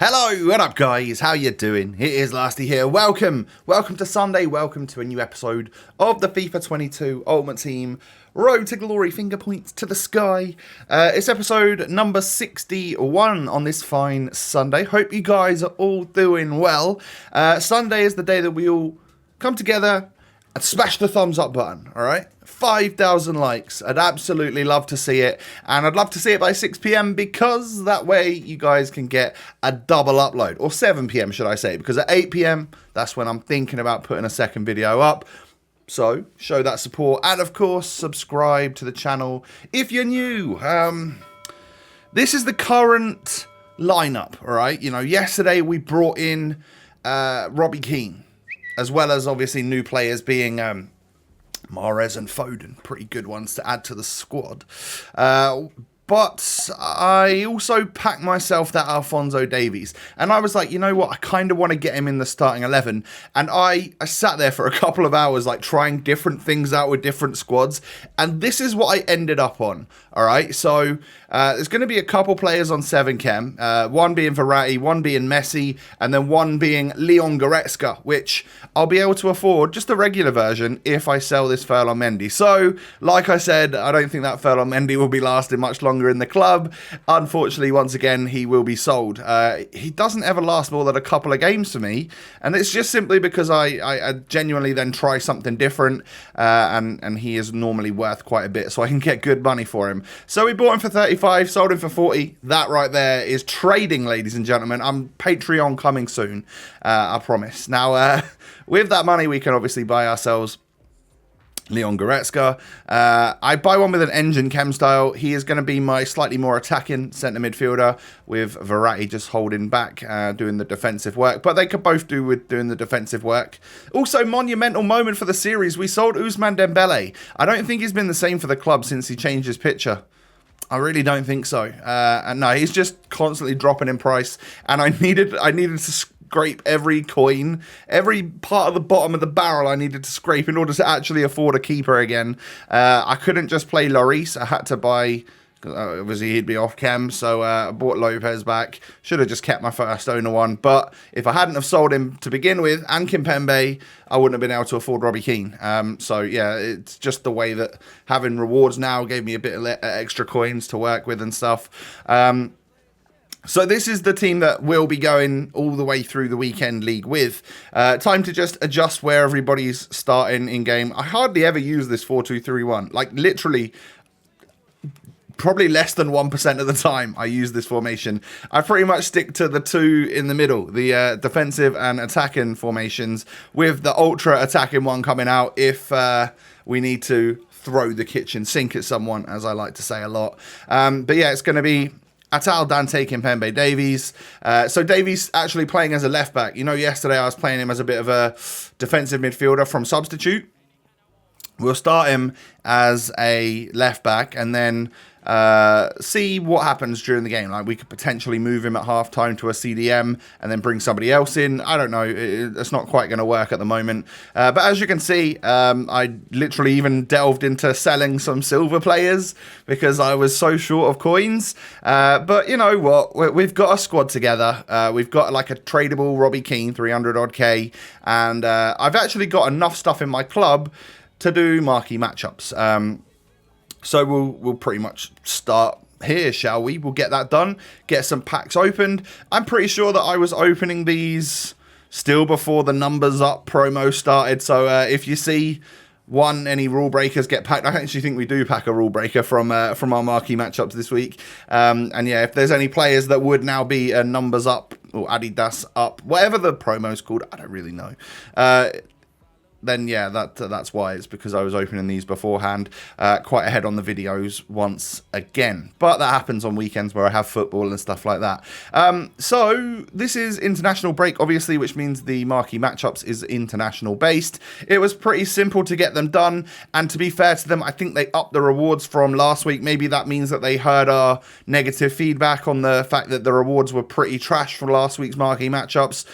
Hello, what up guys, how you doing? It is Lasty here, welcome to Sunday, welcome to a new episode of the FIFA 22 Ultimate Team Road to Glory, finger points to the sky. It's episode number 61 on this fine Sunday. Hope you guys are all doing well. Sunday is the day that we all come together and smash the thumbs up button, alright? 5,000 likes. I'd absolutely love to see it. And I'd love to see it by 6 p.m. because that way you guys can get a double upload. Or 7 p.m. should I say. Because at 8 p.m. that's when I'm thinking about putting a second video up. So show that support. And of course, subscribe to the channel if you're new. This is the current lineup, alright? You know, yesterday we brought in Robbie Keane. As well as obviously new players being Mahrez and Foden, pretty good ones to add to the squad. But I also packed myself that ALPHONSO Davies. And I was like, you know what? I kind of want to get him in the starting 11. And I sat there for a couple of hours, like trying different things out with different squads. And this is what I ended up on. All right. So there's going to be a couple players on 7 chem. One being Verratti, one being Messi, and then one being Leon Goretzka, which I'll be able to afford just the regular version if I sell this Ferland Mendy. So, like I said, I don't think that Ferland Mendy will be lasting much longer in the club. Unfortunately, once again, he will be sold. He doesn't ever last more than a couple of games for me, and it's just simply because I genuinely then try something different, and he is normally worth quite a bit, so I can get good money for him. So we bought him for 35, sold him for 40. That right there is trading, ladies and gentlemen. I'm Patreon coming soon, I promise. Now, with that money, we can obviously buy ourselves Leon Goretzka. I buy one with an engine chem style. He is going to be my slightly more attacking centre midfielder, with Verratti just holding back, doing the defensive work. But they could both do with doing the defensive work. Also, monumental moment for the series. We sold Ousmane Dembele. I don't think he's been the same for the club since he changed his picture. I really don't think so. And no, he's just constantly dropping in price. And I needed to scrape every coin, every part of the bottom of the barrel I needed to scrape in order to actually afford a keeper again. I couldn't just play Lloris. I had to buy, obviously he'd be off chem, so I bought Lopez back. Should have just kept my first owner one, but if I hadn't have sold him to begin with, and Kimpembe, I wouldn't have been able to afford Robbie Keane. So yeah, it's just the way that having rewards now gave me a bit of extra coins to work with and stuff. So this is the team that we'll be going all the way through the weekend league with. Time to just adjust where everybody's starting in game. I hardly ever use this 4-2-3-1. Like literally, probably less than 1% of the time I use this formation. I pretty much stick to the two in the middle, the defensive and attacking formations, with the ultra attacking one coming out if we need to throw the kitchen sink at someone, as I like to say a lot. But yeah, it's going to be Atal, Dante, Kimpembe, Davies. So Davies actually playing as a left back. You know, yesterday I was playing him as a bit of a defensive midfielder from substitute. We'll start him as a left back and then see what happens during the game. Like, we could potentially move him at halftime to a CDM and then bring somebody else in. I don't know. It's not quite going to work at the moment. But as you can see, I literally even delved into selling some silver players because I was so short of coins. But you know what? We've got a squad together. We've got like a tradable Robbie Keane, 300 odd K. And I've actually got enough stuff in my club to do marquee matchups. So we'll pretty much start here, shall we? We'll get that done, get some packs opened. I'm pretty sure that I was opening these still before the numbers up promo started. So if you see any rule breakers get packed, I actually think we do pack a rule breaker from our marquee matchups this week. And yeah, if there's any players that would now be numbers up or Adidas up, whatever the promo's called, I don't really know. Then yeah, that's why. It's because I was opening these beforehand, quite ahead on the videos once again. But that happens on weekends where I have football and stuff like that. So this is international break, obviously, which means the marquee matchups is international based. It was pretty simple to get them done, and to be fair to them, I think they upped the rewards from last week. Maybe that means that they heard our negative feedback on the fact that the rewards were pretty trash for last week's marquee matchups.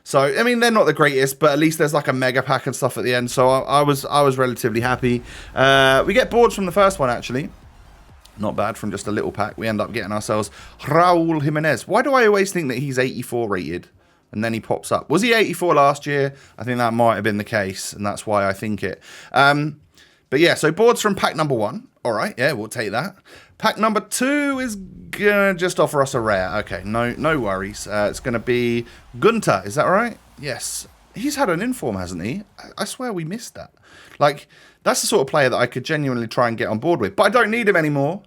So I mean, they're not the greatest, but at least there's like a mega pack and stuff at the end, so I was relatively happy. We get boards from the first one, actually. Not bad from just a little pack. We end up getting ourselves Raul Jimenez. Why do I always think that he's 84 rated? And then he pops up. Was he 84 last year? I think that might have been the case, and that's why I think it. But yeah, so boards from pack number 1. All right, yeah, we'll take that. Pack number 2 is gonna just offer us a rare. Okay, no worries. It's gonna be Gunter. Is that right? Yes. He's had an inform, hasn't he? I swear we missed that. Like, that's the sort of player that I could genuinely try and get on board with. But I don't need him anymore,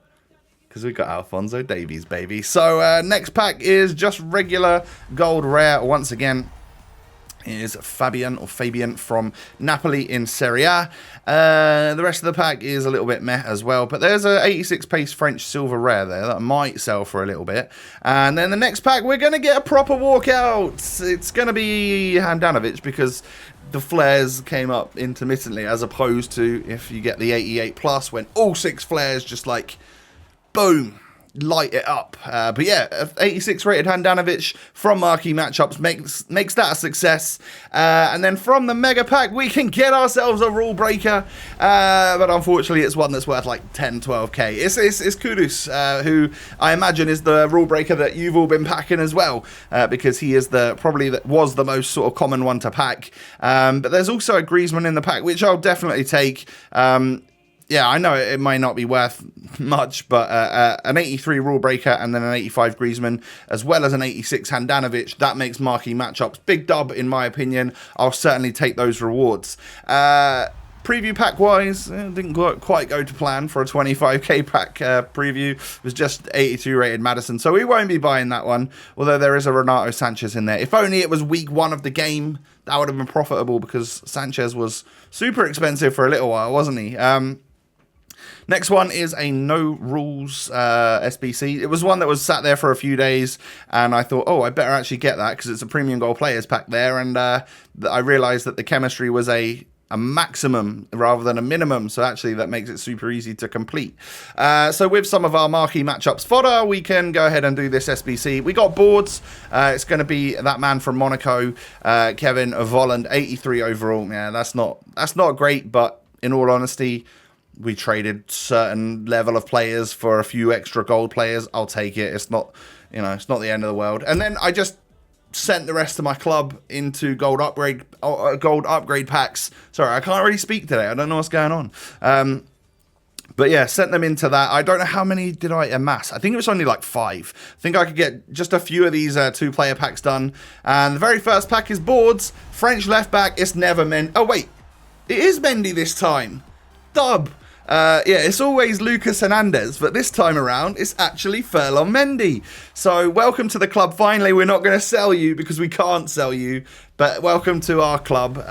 because we've got Alphonso Davies, baby. So next pack is just regular gold rare. Once again, is Fabian from Napoli in Serie A. The rest of the pack is a little bit meh as well, but there's a 86 pace French silver rare there that might sell for a little bit. And then the next pack, we're going to get a proper walkout. It's going to be Handanovic, because the flares came up intermittently, as opposed to if you get the 88 plus, when all 6 flares just like, boom, light it up. But yeah, 86 rated Handanovic from Marquee Matchups makes that a success. And then from the mega pack, we can get ourselves a rule breaker. But unfortunately, it's one that's worth like 10, 12k. It's Kudus, who I imagine is the rule breaker that you've all been packing as well, because he is was the most sort of common one to pack. But there's also a Griezmann in the pack, which I'll definitely take. Yeah, I know it might not be worth much, but an 83 rule breaker and then an 85 Griezmann, as well as an 86 Handanovic, that makes Marquee Matchups big dub, in my opinion. I'll certainly take those rewards. Preview pack-wise, didn't quite go to plan for a 25k pack preview. It was just 82 rated Maddison, so we won't be buying that one, although there is a Renato Sanchez in there. If only it was week 1 of the game, that would have been profitable, because Sanchez was super expensive for a little while, wasn't he? Next one is a no rules SBC. It was one that was sat there for a few days, and I thought, oh, I better actually get that, because it's a premium gold players pack there, and I realized that the chemistry was a maximum rather than a minimum, so actually that makes it super easy to complete. So with some of our Marquee Matchups fodder, we can go ahead and do this SBC. We got boards. It's going to be that man from Monaco, Kevin Volland, 83 overall. Yeah, that's not great, but in all honesty, we traded certain level of players for a few extra gold players. I'll take it. It's not, it's not the end of the world. And then I just sent the rest of my club into gold upgrade packs. Sorry, I can't really speak today. I don't know what's going on. But yeah, sent them into that. I don't know how many did I amass. I think it was only like 5. I think I could get just a few of these 2-player packs done. And the very first pack is boards. French left back. It's never Mendy. Oh wait, it is Mendy this time. Dub. Yeah, it's always Lucas Hernandez, but this time around, it's actually Ferland Mendy. So, welcome to the club. Finally, we're not going to sell you, because we can't sell you, but welcome to our club.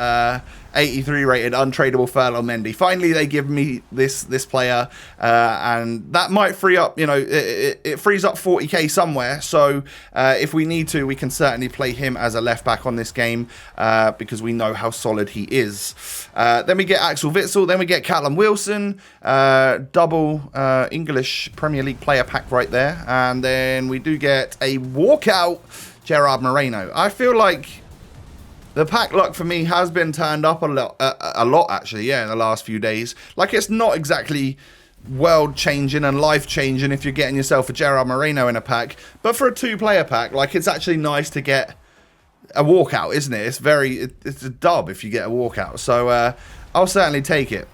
83 rated untradable Ferland Mendy. Finally, they give me this player, and that might free up, it frees up 40k somewhere. So if we need to, we can certainly play him as a left back on this game, because we know how solid he is. Then we get Axel Witsel, then we get Callum Wilson, double English Premier League player pack right there, and then we do get a walkout Gerard Moreno. I feel like the pack luck for me has been turned up a lot actually, yeah, in the last few days. Like, it's not exactly world-changing and life-changing if you're getting yourself a Gerard Moreno in a pack, but for a 2-player pack, like, it's actually nice to get a walkout, isn't it? It's a dub if you get a walkout, so I'll certainly take it.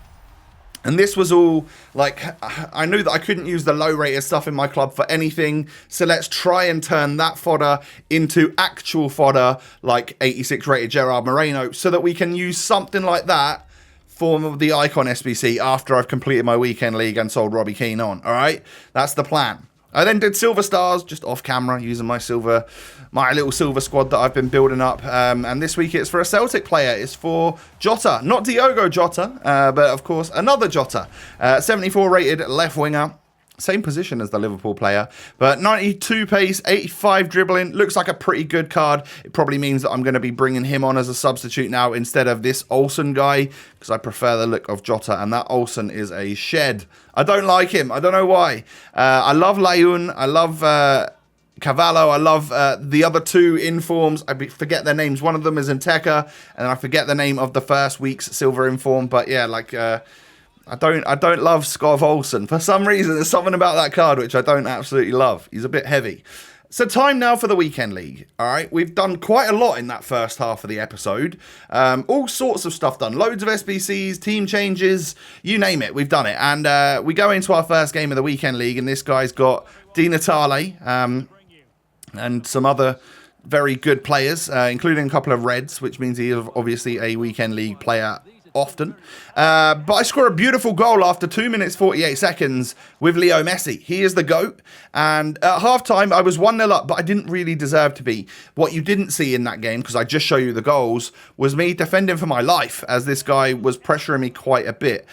And this was all, like, I knew that I couldn't use the low-rated stuff in my club for anything, so let's try and turn that fodder into actual fodder, like 86-rated Gerard Moreno, so that we can use something like that for the Icon SBC after I've completed my weekend league and sold Robbie Keane on, all right? That's the plan. I then did Silver Stars, just off camera, using my little silver squad that I've been building up. And this week it's for a Celtic player. It's for Jota. Not Diogo Jota, but of course another Jota. 74 rated left winger. Same position as the Liverpool player, but 92 pace, 85 dribbling. Looks like a pretty good card. It probably means that I'm going to be bringing him on as a substitute now instead of this Olsen guy, because I prefer the look of Jota, and that Olsen is a shed. I don't like him. I don't know why. I love Layun. I love Cavallo. I love the other 2 informs. I forget their names. One of them is Inteka, and I forget the name of the first week's silver inform. But yeah, like I don't love Skov Olsen. For some reason, there's something about that card which I don't absolutely love. He's a bit heavy. So time now for the Weekend League. All right, we've done quite a lot in that first half of the episode. All sorts of stuff done. Loads of SBCs, team changes, you name it. We've done it. And we go into our first game of the Weekend League, and this guy's got Di Natale and some other very good players, including a couple of Reds, which means he is obviously a Weekend League player often. But I score a beautiful goal after 2 minutes 48 seconds with Leo Messi. He is the GOAT. And at halftime, I was 1-0 up, but I didn't really deserve to be. What you didn't see in that game, because I just show you the goals, was me defending for my life, as this guy was pressuring me quite a bit.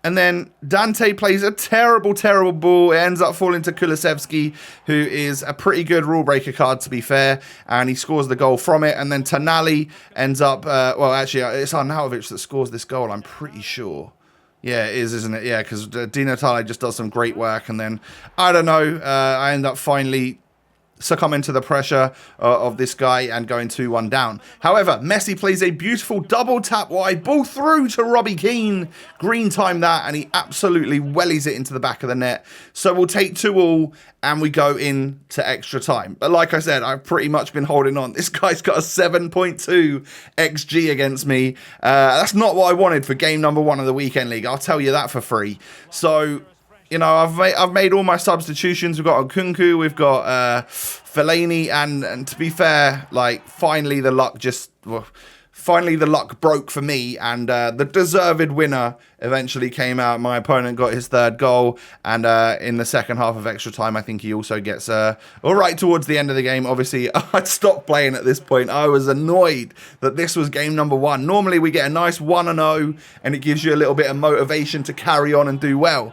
And then Dante plays a terrible, terrible ball. It ends up falling to Kulusevski, who is a pretty good rule breaker card, to be fair. And he scores the goal from it. And then Tonali ends up... well, actually, it's Arnautovic that scores this goal, I'm pretty sure. Yeah, it is, isn't it? Yeah, because Di Natale just does some great work. And then, I don't know, I end up finally succumbing to the pressure of this guy and going 2-1 down. However, Messi plays a beautiful double tap wide ball through to Robbie Keane. Green timed that and he absolutely wellies it into the back of the net. So we'll take 2-2 and we go into extra time. But like I said, I've pretty much been holding on. This guy's got a 7.2 XG against me. That's not what I wanted for game number 1 of the Weekend League. I'll tell you that for free. So... you know, I've made all my substitutions. We've got Nkunku, we've got Fellaini, and to be fair, like finally the luck broke for me, and the deserved winner eventually came out. My opponent got his 3rd goal, and in the second half of extra time, I think he also gets all right towards the end of the game. Obviously, I'd stopped playing at this point. I was annoyed that this was game number 1. Normally, we get a nice 1-0, and it gives you a little bit of motivation to carry on and do well,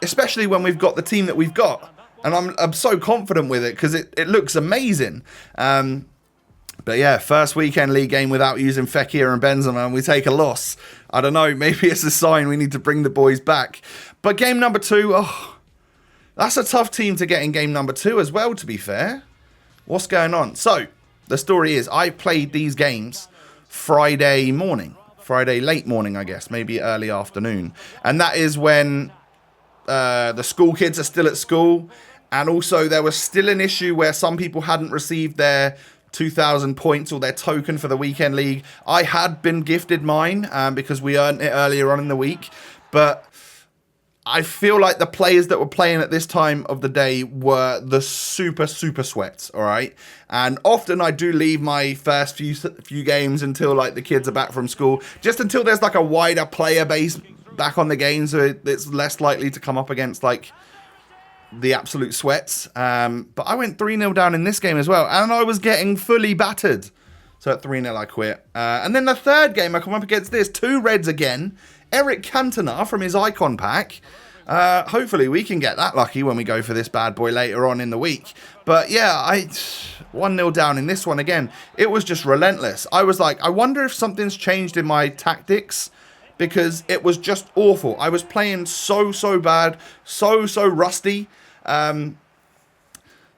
especially when we've got the team that we've got. And I'm so confident with it because it looks amazing. But yeah, first Weekend League game without using Fekir and Benzema, and we take a loss. I don't know, maybe it's a sign we need to bring the boys back. But game number 2, oh, that's a tough team to get in game number 2 as well, to be fair. What's going on? So, the story is, I played these games Friday morning. Friday late morning, I guess, maybe early afternoon. And that is when the school kids are still at school. And also, there was still an issue where some people hadn't received their 2,000 points or their token for the Weekend League. I had been gifted mine because we earned it earlier on in the week, but I feel like the players that were playing at this time of the day were the super sweats, all right? And often I do leave my first few games until like the kids are back from school, just until there's like a wider player base back on the game, so it's less likely to come up against like the absolute sweats. But I went 3-0 down in this game as well, and I was getting fully battered. So at 3-0 I quit. And then the third game I come up against this, 2 Reds again. Eric Cantona from his icon pack. Hopefully we can get that lucky when we go for this bad boy later on in the week. But yeah, 1-0 down in this one again. It was just relentless. I was like, I wonder if something's changed in my tactics, because it was just awful. I was playing so bad, so rusty, that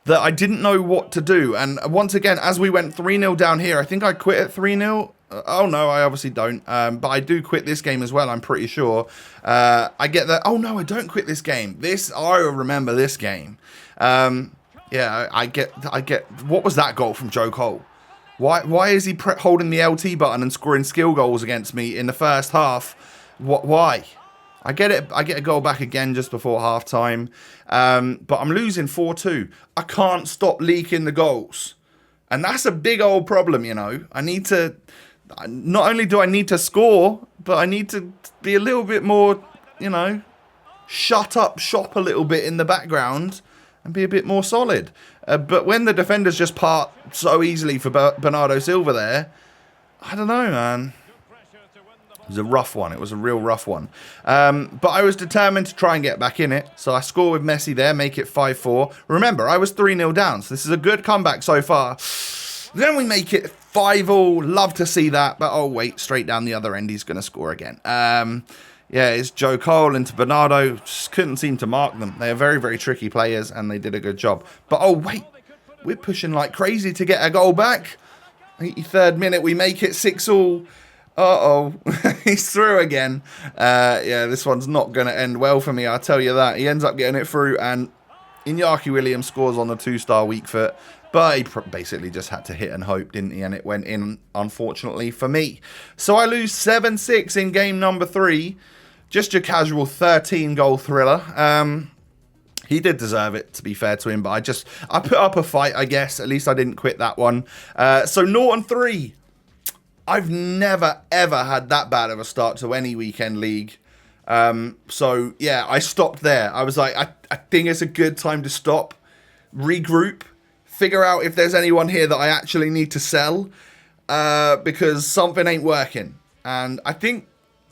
I didn't know what to do. And once again, as we went 3-0 down here, I think I quit at 3-0. Oh, no, I obviously don't. But I do quit this game as well, I'm pretty sure. I get that. Oh, no, I don't quit this game. I remember this game. Yeah, I get. What was that goal from Joe Cole? Why is he holding the LT button and scoring skill goals against me in the first half? Why? I get it. I get a goal back again just before half time. But I'm losing 4-2. I can't stop leaking the goals. And that's a big old problem, you know. I need to... Not only do I need to score, but I need to be a little bit more, you know, shut up shop a little bit in the background and be a bit more solid. But when the defenders just part so easily for Bernardo Silva there, I don't know, man. It was a rough one. It was a real rough one. But I was determined to try and get back in it. So I score with Messi there, make it 5-4. Remember, I was 3-0 down, so this is a good comeback so far. Then we make it 5-5. Love to see that. But oh, wait, straight down the other end, he's going to score again. Yeah, it's Joe Cole into Bernardo. Just couldn't seem to mark them. They are very, very tricky players, and they did a good job. But oh, wait, we're pushing like crazy to get a goal back. 83rd minute, we make it 6-6. Uh-oh, he's through again. Yeah, this one's not going to end well for me, I'll tell you that. He ends up getting it through, and Iñaki Williams scores on the 2-star weak foot. But he basically just had to hit and hope, didn't he? And it went in, unfortunately, for me. So I lose 7-6 in game number 3. Just your casual 13-goal thriller. He did deserve it, to be fair to him. But I put up a fight, I guess. At least I didn't quit that one. So Norton 3. I've never, ever had that bad of a start to any weekend league. So, yeah, I stopped there. I was like, I think it's a good time to stop, regroup, figure out if there's anyone here that I actually need to sell, because something ain't working. And I think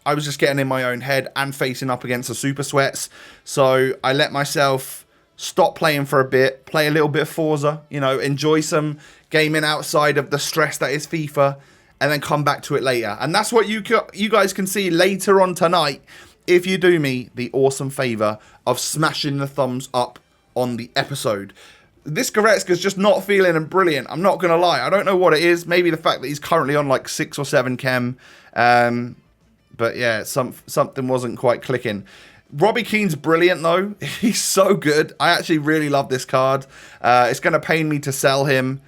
I was just getting in my own head and facing up against the Super Sweats. So I let myself stop playing for a bit, play a little bit of Forza, you know, enjoy some gaming outside of the stress that is FIFA, and then come back to it later. And that's what you guys can see later on tonight if you do me the awesome favour of smashing the thumbs up on the episode. This Goretzka's just not feeling brilliant. I'm not going to lie. I don't know what it is. Maybe the fact that he's currently on like 6 or 7 chem. But yeah, something wasn't quite clicking. Robbie Keane's brilliant though. He's so good. I actually really love this card. It's going to pain me to sell him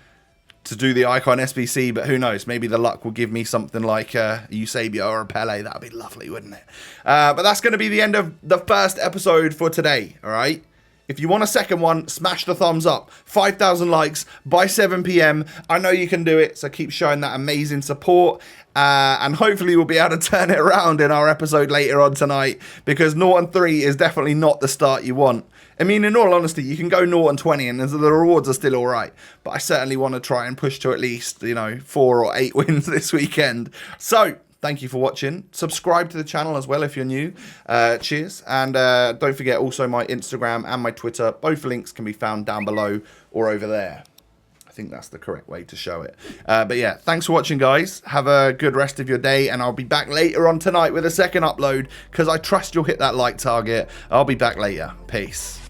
to do the Icon SBC, but who knows? Maybe the luck will give me something like a Eusebio or a Pele. That would be lovely, wouldn't it? But that's going to be the end of the first episode for today, all right? If you want a second one, smash the thumbs up. 5,000 likes by 7 p.m. I know you can do it, so keep showing that amazing support. And hopefully we'll be able to turn it around in our episode later on tonight, because Norton 3 is definitely not the start you want. I mean, in all honesty, you can go Norton 20 and the rewards are still all right. But I certainly want to try and push to at least, 4 or 8 wins this weekend. So, thank you for watching. Subscribe to the channel as well if you're new. Cheers. And don't forget also my Instagram and my Twitter. Both links can be found down below or over there. I think that's the correct way to show it. But yeah, thanks for watching, guys. Have a good rest of your day. And I'll be back later on tonight with a second upload, because I trust you'll hit that like target. I'll be back later. Peace.